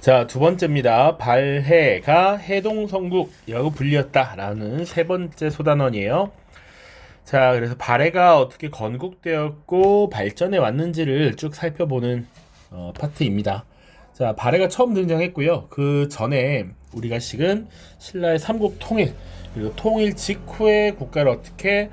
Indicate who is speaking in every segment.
Speaker 1: 자, 두 번째입니다. 발해가 해동성국이라고 불리었다라는 세 번째 소단원이에요. 자, 그래서 발해가 어떻게 건국되었고 발전해 왔는지를 쭉 살펴보는 파트입니다. 자, 발해가 처음 등장했고요. 그 전에 우리가 식은 신라의 삼국 통일, 그리고 통일 직후에 국가를 어떻게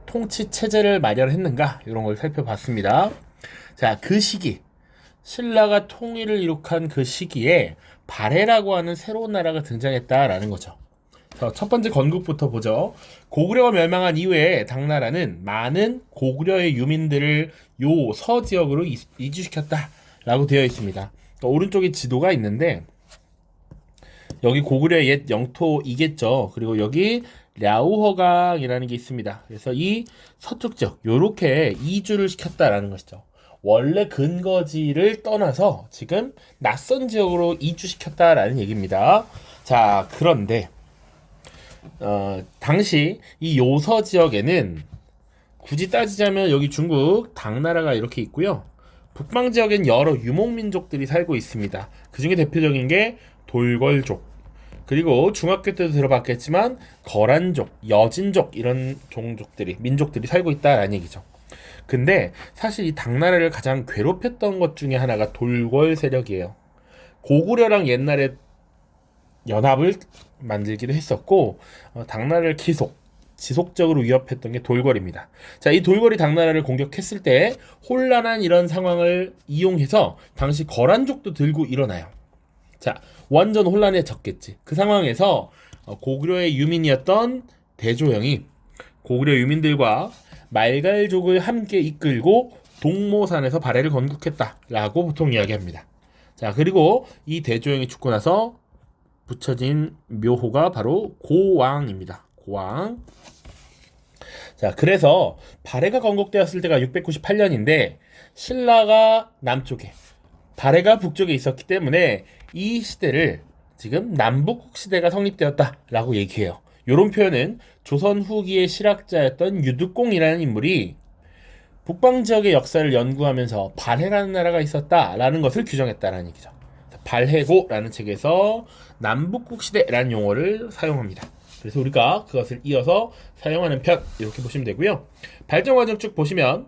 Speaker 1: 통치 체제를 마련했는가 이런 걸 살펴봤습니다. 자, 그 시기 신라가 통일을 이룩한 그 시기에 발해라고 하는 새로운 나라가 등장했다라는 거죠. 첫 번째 건국부터 보죠. 고구려가 멸망한 이후에 당나라는 많은 고구려의 유민들을 요 서지역으로 이주시켰다라고 되어 있습니다. 오른쪽에 지도가 있는데 여기 고구려의 옛 영토이겠죠. 그리고 여기 랴우허강이라는 게 있습니다. 그래서 이 서쪽 지역 요렇게 이주를 시켰다라는 것이죠. 원래 근거지를 떠나서 지금 낯선 지역으로 이주시켰다라는 얘기입니다. 자, 그런데 당시 이 요서 지역에는 굳이 따지자면 여기 중국 당나라가 이렇게 있고요. 북방 지역엔 여러 유목민족들이 살고 있습니다. 그 중에 대표적인 게 돌궐족, 그리고 중학교 때도 들어봤겠지만 거란족, 여진족 이런 민족들이 살고 있다라는 얘기죠. 근데 사실 이 당나라를 가장 괴롭혔던 것 중에 하나가 돌궐 세력이에요. 고구려랑 옛날에 연합을 만들기도 했었고 당나라를 지속적으로 위협했던 게 돌궐입니다. 자, 이 돌궐이 당나라를 공격했을 때 혼란한 이런 상황을 이용해서 당시 거란족도 들고 일어나요. 자, 완전 혼란해졌겠지. 그 상황에서 고구려의 유민이었던 대조영이 고구려 유민들과 말갈족을 함께 이끌고 동모산에서 발해를 건국했다라고 보통 이야기합니다. 자, 그리고 이 대조영이 죽고 나서 붙여진 묘호가 바로 고왕입니다. 고왕. 자, 그래서 발해가 건국되었을 때가 698년인데 신라가 남쪽에, 발해가 북쪽에 있었기 때문에 이 시대를 지금 남북국 시대가 성립되었다라고 얘기해요. 이런 표현은 조선 후기의 실학자였던 유득공이라는 인물이 북방 지역의 역사를 연구하면서 발해라는 나라가 있었다라는 것을 규정했다라는 얘기죠. 발해고라는 책에서 남북국 시대라는 용어를 사용합니다. 그래서 우리가 그것을 이어서 사용하는 편 이렇게 보시면 되고요. 발전 과정 쭉 보시면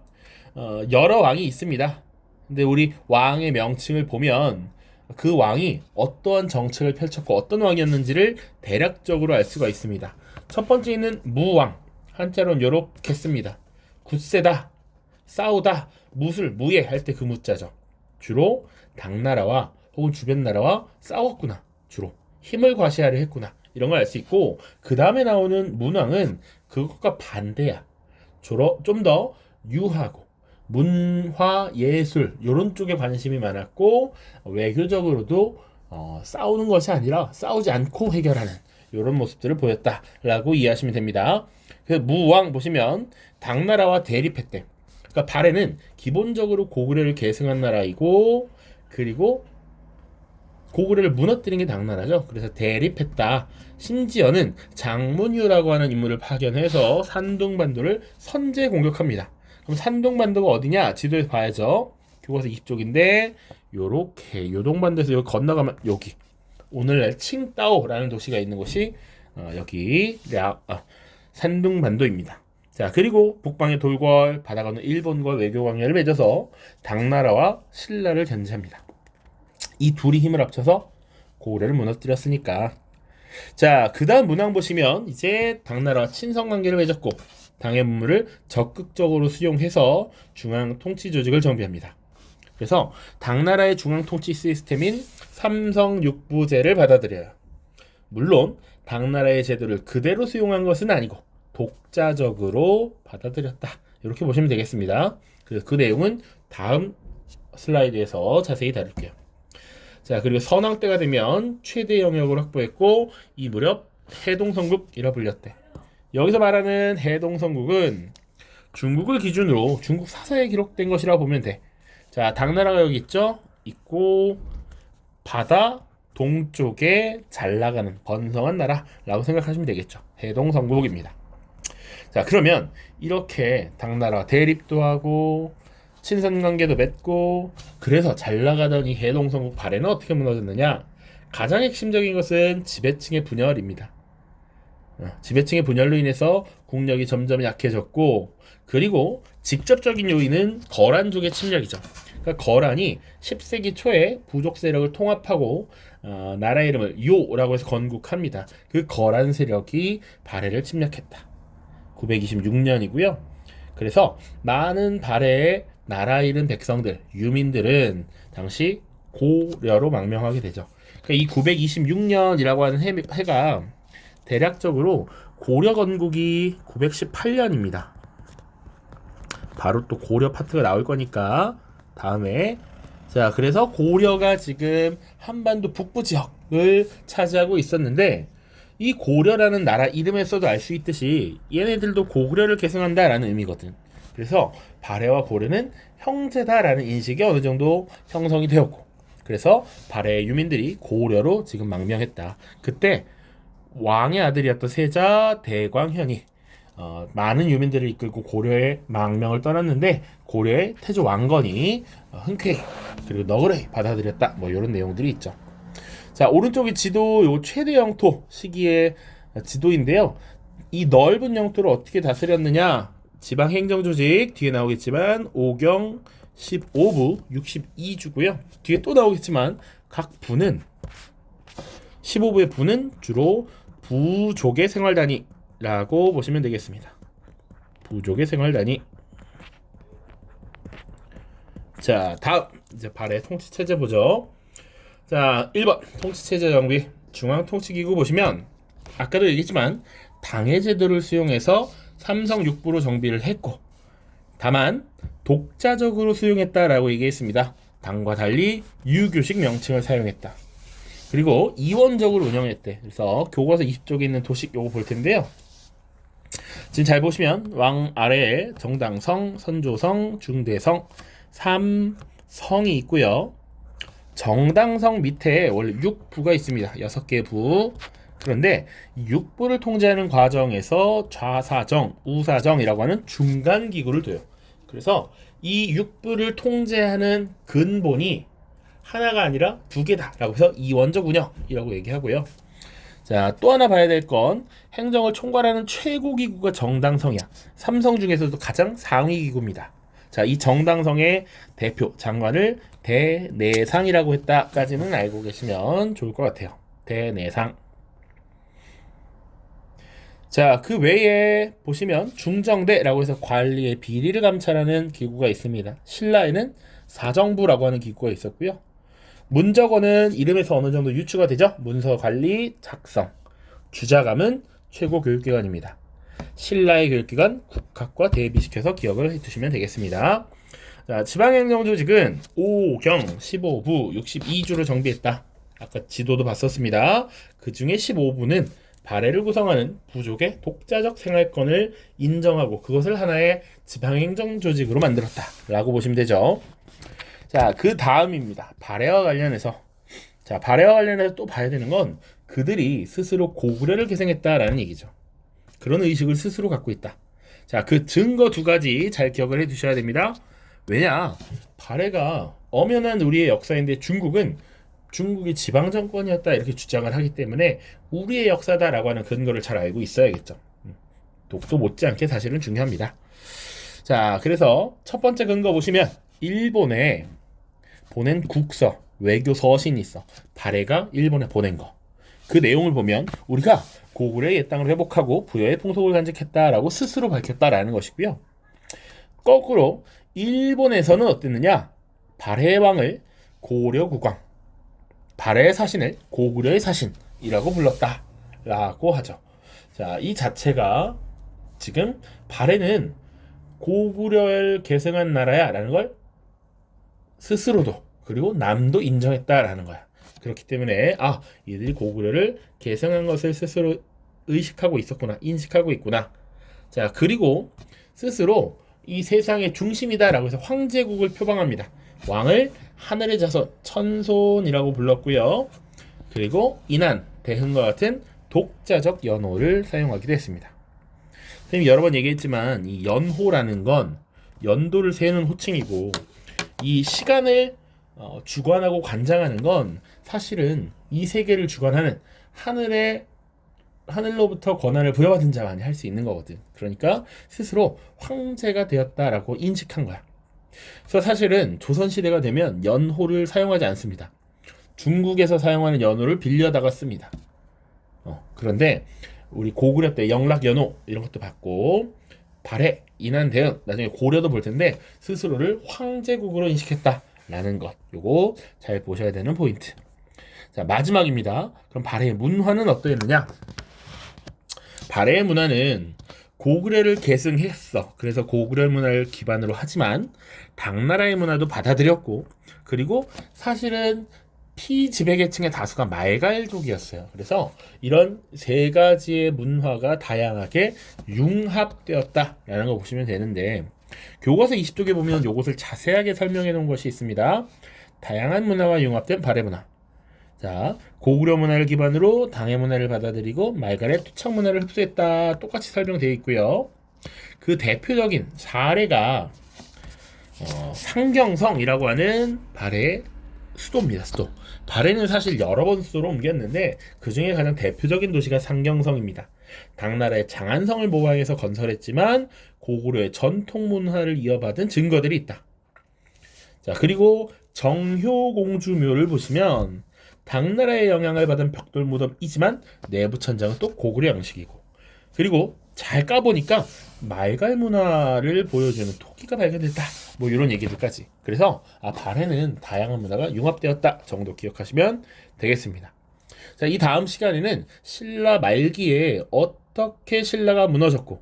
Speaker 1: 여러 왕이 있습니다. 근데 우리 왕의 명칭을 보면 그 왕이 어떠한 정책을 펼쳤고 어떤 왕이었는지를 대략적으로 알 수가 있습니다. 첫 번째는 무왕, 한자로는 요렇게 씁니다. 굳세다, 싸우다, 무예 할 때 그 무자죠. 주로 당나라와 혹은 주변 나라와 싸웠구나. 주로 힘을 과시하려 했구나. 이런 걸 알 수 있고, 그 다음에 나오는 문왕은 그것과 반대야. 주로 좀 더 유하고 문화, 예술 이런 쪽에 관심이 많았고 외교적으로도 싸우는 것이 아니라 싸우지 않고 해결하는 이런 모습들을 보였다라고 이해하시면 됩니다. 그 무왕 보시면 당나라와 대립했대. 그러니까 발해는 기본적으로 고구려를 계승한 나라이고 그리고 고구려를 무너뜨린 게 당나라죠. 그래서 대립했다. 심지어는 장문유라고 하는 인물을 파견해서 산둥반도를 선제 공격합니다. 그럼 산둥반도가 어디냐? 지도에서 봐야죠. 그곳은 이쪽인데 요렇게 요동반도에서 여기 건너가면 여기 오늘날 칭따오라는 도시가 있는 곳이 여기 산둥반도입니다. 자, 그리고 북방의 돌궐, 바다 건너 일본과 외교 관계를 맺어서 당나라와 신라를 견제합니다. 이 둘이 힘을 합쳐서 고구려를 무너뜨렸으니까. 자, 그 다음 문항 보시면 이제 당나라와 친선 관계를 맺었고 당의 문물을 적극적으로 수용해서 중앙 통치 조직을 정비합니다. 그래서 당나라의 중앙 통치 시스템인 삼성육부제를 받아들여요. 물론 당나라의 제도를 그대로 수용한 것은 아니고 독자적으로 받아들였다. 이렇게 보시면 되겠습니다. 그래서 그 내용은 다음 슬라이드에서 자세히 다룰게요. 자, 그리고 선왕 때가 되면 최대 영역을 확보했고 이 무렵 해동성국이라 불렸대. 여기서 말하는 해동성국은 중국을 기준으로 중국 사사에 기록된 것이라고 보면 돼. 자, 당나라가 여기 있죠? 있고 바다 동쪽에 잘 나가는 번성한 나라라고 생각하시면 되겠죠. 해동성국입니다. 자, 그러면 이렇게 당나라 대립도 하고 친선관계도 맺고. 그래서 잘 나가던 이 해동성국 발해는 어떻게 무너졌느냐? 가장 핵심적인 것은 지배층의 분열입니다. 지배층의 분열로 인해서 국력이 점점 약해졌고, 그리고 직접적인 요인은 거란족의 침략이죠. 그러니까 거란이 10세기 초에 부족 세력을 통합하고 나라 이름을 요라고 해서 건국합니다. 그 거란 세력이 발해를 침략했다. 926년이고요. 그래서 많은 발해의 나라 잃은 백성들, 유민들은 당시 고려로 망명하게 되죠. 그러니까 이 926년이라고 하는 해가 대략적으로 고려 건국이 918년입니다. 바로 또 고려 파트가 나올 거니까 다음에. 자, 그래서 고려가 지금 한반도 북부 지역을 차지하고 있었는데, 이 고려라는 나라 이름에서도 알 수 있듯이 얘네들도 고구려를 계승한다라는 의미거든. 그래서 발해와 고려는 형제다라는 인식이 어느 정도 형성이 되었고, 그래서 발해의 유민들이 고려로 지금 망명했다. 그때 왕의 아들이었던 세자 대광현이 많은 유민들을 이끌고 고려의 망명을 떠났는데, 고려의 태조 왕건이 흔쾌히 그리고 너그러이 받아들였다. 뭐 이런 내용들이 있죠. 자, 오른쪽이 지도 요 최대 영토 시기의 지도인데요. 이 넓은 영토를 어떻게 다스렸느냐? 지방 행정 조직 뒤에 나오겠지만 5경 15부 62주고요. 뒤에 또 나오겠지만 각 부는 15부의 부는 주로 부족의 생활단위라고 보시면 되겠습니다. 부족의 생활단위. 자, 다음 이제 발해 통치체제 보죠. 자, 1번 통치체제 정비. 중앙통치기구 보시면 아까도 얘기했지만 당해제도를 수용해서 삼성 6부로 정비를 했고, 다만 독자적으로 수용했다라고 얘기했습니다. 당과 달리 유교식 명칭을 사용했다. 그리고 이원적으로 운영했대. 그래서 교과서 20쪽에 있는 도식 요거 볼 텐데요. 지금 잘 보시면 왕 아래에 정당성, 선조성, 중대성 3성이 있고요. 정당성 밑에 원래 6부가 있습니다. 6개의 부. 그런데 6부를 통제하는 과정에서 좌사정, 우사정이라고 하는 중간 기구를 둬요. 그래서 이 6부를 통제하는 근본이 하나가 아니라 2개다라고 해서 이원적 운영이라고 얘기하고요. 자, 또 하나 봐야 될 건 행정을 총괄하는 최고 기구가 정당성이야. 삼성 중에서도 가장 상위 기구입니다. 자, 이 정당성의 대표 장관을 대내상이라고 했다까지는 알고 계시면 좋을 것 같아요. 대내상. 자, 그 외에 보시면 중정대라고 해서 관리의 비리를 감찰하는 기구가 있습니다. 신라에는 사정부라고 하는 기구가 있었고요. 문적원은 이름에서 어느 정도 유추가 되죠. 문서 관리, 작성. 주자감은 최고 교육기관입니다. 신라의 교육기관 국학과 대비시켜서 기억을 해두시면 되겠습니다. 자, 지방행정조직은 5경 15부 62주로 정비했다. 아까 지도도 봤었습니다. 그 중에 15부는 발해를 구성하는 부족의 독자적 생활권을 인정하고 그것을 하나의 지방행정조직으로 만들었다 라고 보시면 되죠. 자, 그 다음입니다. 발해와 관련해서. 자, 발해와 관련해서 또 봐야 되는 건 그들이 스스로 고구려를 계승했다라는 얘기죠. 그런 의식을 스스로 갖고 있다. 자, 그 증거 2가지 잘 기억을 해 두셔야 됩니다. 왜냐? 발해가 엄연한 우리의 역사인데 중국이 지방정권이었다 이렇게 주장을 하기 때문에 우리의 역사다라고 하는 근거를 잘 알고 있어야겠죠. 독도 못지않게 사실은 중요합니다. 자, 그래서 첫 번째 근거 보시면 일본에 보낸 국서, 외교 서신이 있어. 발해가 일본에 보낸 거. 그 내용을 보면 우리가 고구려의 옛 땅을 회복하고 부여의 풍속을 간직했다라고 스스로 밝혔다라는 것이고요. 거꾸로 일본에서는 어땠느냐? 발해의 왕을 고려국왕, 발해의 사신을 고구려의 사신이라고 불렀다라고 하죠. 자, 이 자체가 지금 발해는 고구려를 계승한 나라야라는 걸 스스로도 그리고 남도 인정했다라는 거야. 그렇기 때문에 이들이 고구려를 계승한 것을 스스로 의식하고 있었구나, 인식하고 있구나. 자, 그리고 스스로 이 세상의 중심이다라고 해서 황제국을 표방합니다. 왕을 하늘의 자손, 천손이라고 불렀고요. 그리고 인한, 대흥과 같은 독자적 연호를 사용하기도 했습니다. 선생님이 여러 번 얘기했지만 이 연호라는 건 연도를 세는 호칭이고, 이 시간을 주관하고 관장하는 건 사실은 이 세계를 주관하는 하늘로부터 권한을 부여받은 자만이 할 수 있는 거거든. 그러니까 스스로 황제가 되었다라고 인식한 거야. 그래서 사실은 조선시대가 되면 연호를 사용하지 않습니다. 중국에서 사용하는 연호를 빌려다가 씁니다. 그런데 우리 고구려 때 영락연호 이런 것도 받고, 발해, 인한대응, 나중에 고려도 볼 텐데 스스로를 황제국으로 인식했다라는 것, 요거 잘 보셔야 되는 포인트. 자, 마지막입니다. 그럼 발해의 문화는 어떠했느냐? 발해의 문화는 고구려를 계승했어. 그래서 고구려 문화를 기반으로 하지만 당나라의 문화도 받아들였고, 그리고 사실은 피지배계층의 다수가 말갈족이었어요. 그래서 이런 세 가지의 문화가 다양하게 융합되었다라는 거 보시면 되는데, 교과서 20쪽에 보면 이것을 자세하게 설명해 놓은 것이 있습니다. 다양한 문화가 융합된 발해 문화. 자, 고구려 문화를 기반으로 당해 문화를 받아들이고 말갈의 토착 문화를 흡수했다. 똑같이 설명되어 있고요. 그 대표적인 사례가 상경성이라고 하는 발해의 수도입니다. 수도. 발해는 사실 여러 번 수도로 옮겼는데 그 중에 가장 대표적인 도시가 상경성입니다. 당나라의 장안성을 모방해서 건설했지만 고구려의 전통 문화를 이어받은 증거들이 있다. 자, 그리고 정효공주묘를 보시면 당나라의 영향을 받은 벽돌 무덤이지만 내부 천장은 또 고구려 양식이고, 그리고 잘 까보니까 말갈 문화를 보여주는 토기가 발견됐다, 뭐 이런 얘기들까지. 그래서 발해는 다양한 문화가 융합되었다 정도 기억하시면 되겠습니다. 자, 이 다음 시간에는 신라 말기에 어떻게 신라가 무너졌고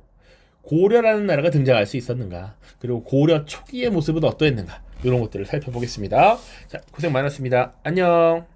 Speaker 1: 고려라는 나라가 등장할 수 있었는가, 그리고 고려 초기의 모습은 어떠했는가, 이런 것들을 살펴보겠습니다. 자, 고생 많았습니다. 안녕.